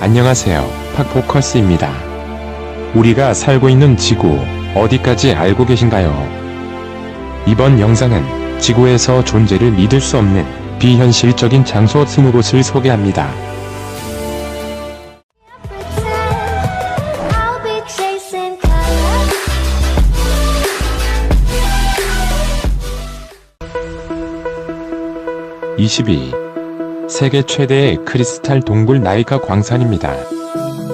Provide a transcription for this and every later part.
안녕하세요, 팍포커스입니다. 우리가 살고 있는 지구, 어디까지 알고 계신가요? 이번 영상은 지구에서 존재를 믿을 수 없는 비현실적인 장소 20곳을 소개합니다. (22) 세계 최대의 크리스탈 동굴 나이가 광산입니다.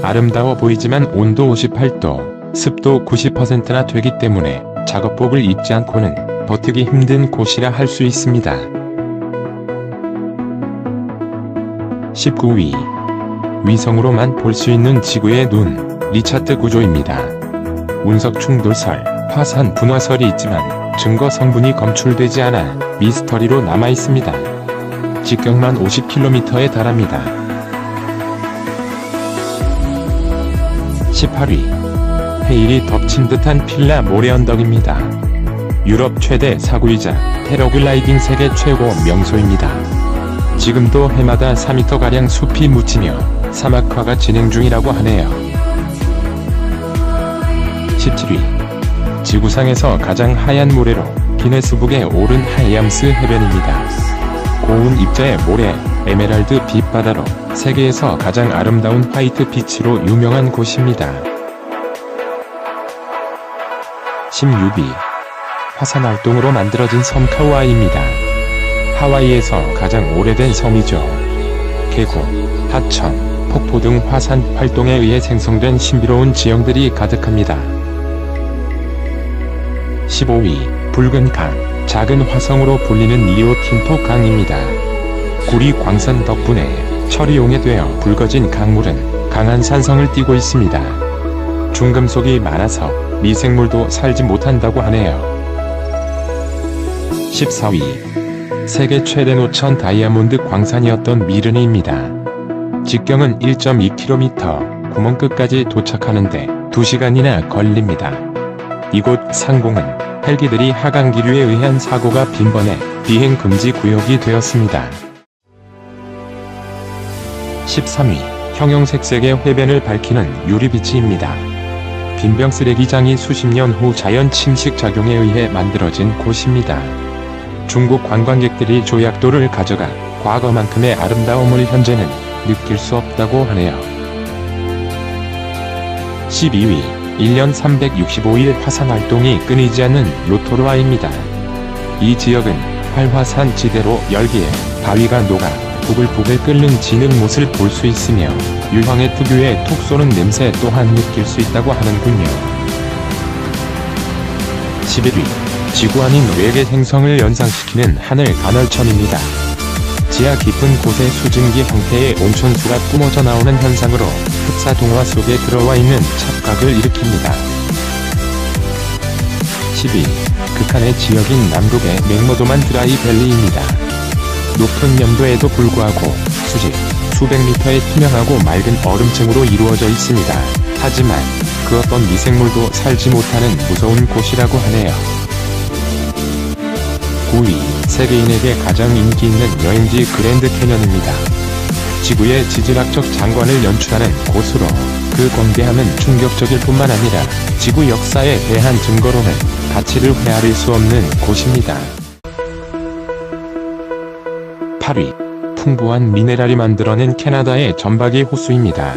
아름다워 보이지만 온도 58도, 습도 90%나 되기 때문에 작업복을 입지 않고는 버티기 힘든 곳이라 할 수 있습니다. 19위. 위성으로만 볼 수 있는 지구의 눈, 리차트 구조입니다. 운석 충돌설, 화산 분화설이 있지만 증거 성분이 검출되지 않아 미스터리로 남아있습니다. 직경만 50km에 달합니다. 18위. 해일이 덮친 듯한 필라 모래 언덕입니다. 유럽 최대 사구이자 패러글라이딩 세계 최고 명소입니다. 지금도 해마다 4m가량 숲이 묻히며 사막화가 진행 중이라고 하네요. 17위. 지구상에서 가장 하얀 모래로 기네스북에 오른 하이암스 해변입니다. 고운 입자의 모래, 에메랄드 빛바다로 세계에서 가장 아름다운 화이트 비치로 유명한 곳입니다. 16위. 화산 활동으로 만들어진 섬 카우아이입니다. 하와이에서 가장 오래된 섬이죠. 계곡, 하천, 폭포 등 화산 활동에 의해 생성된 신비로운 지형들이 가득합니다. 15위. 붉은 강, 작은 화성으로 불리는 리오틴토 강입니다. 구리 광산 덕분에 철이 용해되어 붉어진 강물은 강한 산성을 띠고 있습니다. 중금속이 많아서 미생물도 살지 못한다고 하네요. 14위. 세계 최대 노천 다이아몬드 광산이었던 미르니입니다. 직경은 1.2km, 구멍끝까지 도착하는데 2시간이나 걸립니다. 이곳 상공은 헬기들이 하강 기류에 의한 사고가 빈번해 비행 금지 구역이 되었습니다. 13위. 형형색색의 해변을 밝히는 유리비치입니다. 빈병 쓰레기장이 수십 년 후 자연 침식 작용에 의해 만들어진 곳입니다. 중국 관광객들이 조약돌을 가져가 과거만큼의 아름다움을 현재는 느낄 수 없다고 하네요. 12위. 1년 365일 화산 활동이 끊이지 않는 로토루아입니다. 이 지역은 활화산 지대로 열기에 바위가 녹아 부글부글 끓는 지는 못을 볼 수 있으며 유황의 특유의 톡 쏘는 냄새 또한 느낄 수 있다고 하는군요. 11위. 지구 아닌 외계 행성을 연상시키는 하늘 간헐천입니다. 지하 깊은 곳에 수증기 형태의 온천수가 뿜어져 나오는 현상으로 흡사 동화 속에 들어와 있는 착각을 일으킵니다. 12. 극한의 지역인 남극의 맥모도만 드라이밸리입니다. 높은 염도에도 불구하고 수직, 수백 미터의 투명하고 맑은 얼음층으로 이루어져 있습니다. 하지만 그 어떤 미생물도 살지 못하는 무서운 곳이라고 하네요. 9위. 세계인에게 가장 인기 있는 여행지 그랜드 캐년입니다. 지구의 지질학적 장관을 연출하는 곳으로 그 광대함은 충격적일 뿐만 아니라 지구 역사에 대한 증거로는 가치를 헤아릴 수 없는 곳입니다. 8위. 풍부한 미네랄이 만들어낸 캐나다의 점박이 호수입니다.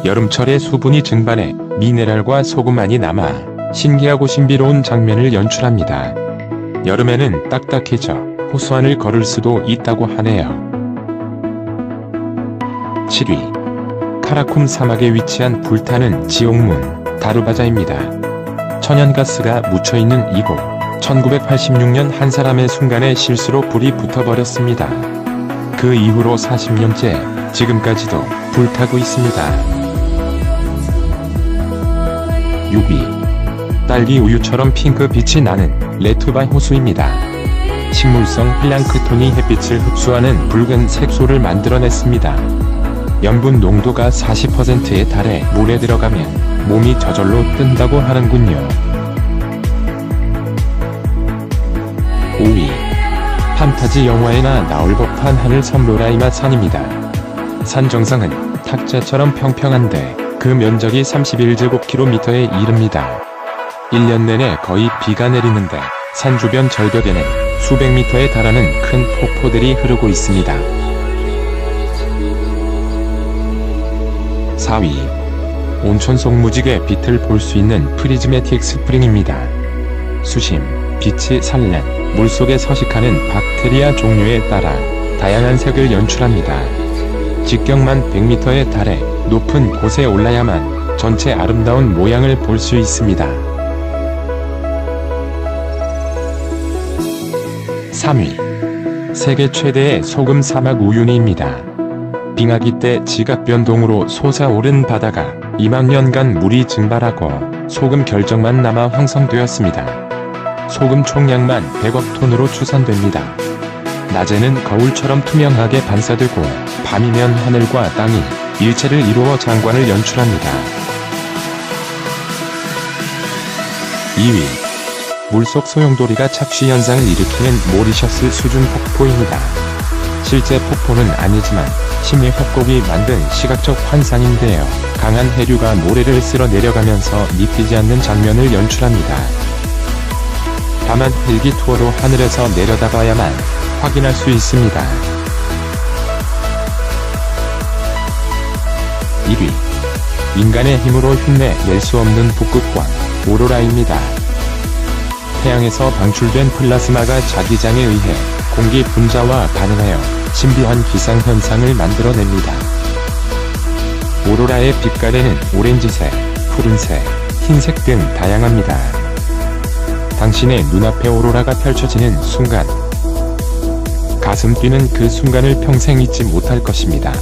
여름철에 수분이 증발해 미네랄과 소금만이 남아 신기하고 신비로운 장면을 연출합니다. 여름에는 딱딱해져 호수안을 걸을 수도 있다고 하네요. 7위. 카라쿰 사막에 위치한 불타는 지옥문, 다르바자입니다. 천연가스가 묻혀있는 이곳, 1986년 한 사람의 순간의 실수로 불이 붙어버렸습니다. 그 이후로 40년째, 지금까지도 불타고 있습니다. 6위. 딸기 우유처럼 핑크빛이 나는 레투바 호수입니다. 식물성 플랑크톤이 햇빛을 흡수하는 붉은 색소를 만들어냈습니다. 염분 농도가 40%에 달해 물에 들어가면 몸이 저절로 뜬다고 하는군요. 5위. 판타지 영화에나 나올 법한 하늘섬 로라이마 산입니다. 산 정상은 탁자처럼 평평한데 그 면적이 31제곱km에 이릅니다. 1년 내내 거의 비가 내리는데 산 주변 절벽에는 수백 미터에 달하는 큰 폭포들이 흐르고 있습니다. 4위. 온천 속 무지개 빛을 볼 수 있는 프리즈매틱 스프링입니다. 수심, 빛이 살란 물속에 서식하는 박테리아 종류에 따라 다양한 색을 연출합니다. 직경만 100m에 달해 높은 곳에 올라야만 전체 아름다운 모양을 볼 수 있습니다. 3위. 세계 최대의 소금 사막 우유니입니다. 빙하기 때 지각 변동으로 솟아오른 바다가 2만 년간 물이 증발하고 소금 결정만 남아 형성되었습니다. 소금 총량만 100억 톤으로 추산됩니다. 낮에는 거울처럼 투명하게 반사되고 밤이면 하늘과 땅이 일체를 이루어 장관을 연출합니다. 2위. 물속 소용돌이가 착시 현상을 일으키는 모리셔스 수준 폭포입니다. 실제 폭포는 아니지만 심해 협곡이 만든 시각적 환상인데요. 강한 해류가 모래를 쓸어 내려가면서 믿기지 않는 장면을 연출합니다. 다만 헬기 투어로 하늘에서 내려다봐야만 확인할 수 있습니다. 1위. 인간의 힘으로 흉내낼 수 없는 북극광, 오로라입니다. 태양에서 방출된 플라스마가 자기장에 의해 공기 분자와 반응하여 신비한 기상현상을 만들어냅니다. 오로라의 빛깔에는 오렌지색, 푸른색, 흰색 등 다양합니다. 당신의 눈앞에 오로라가 펼쳐지는 순간, 가슴 뛰는 그 순간을 평생 잊지 못할 것입니다.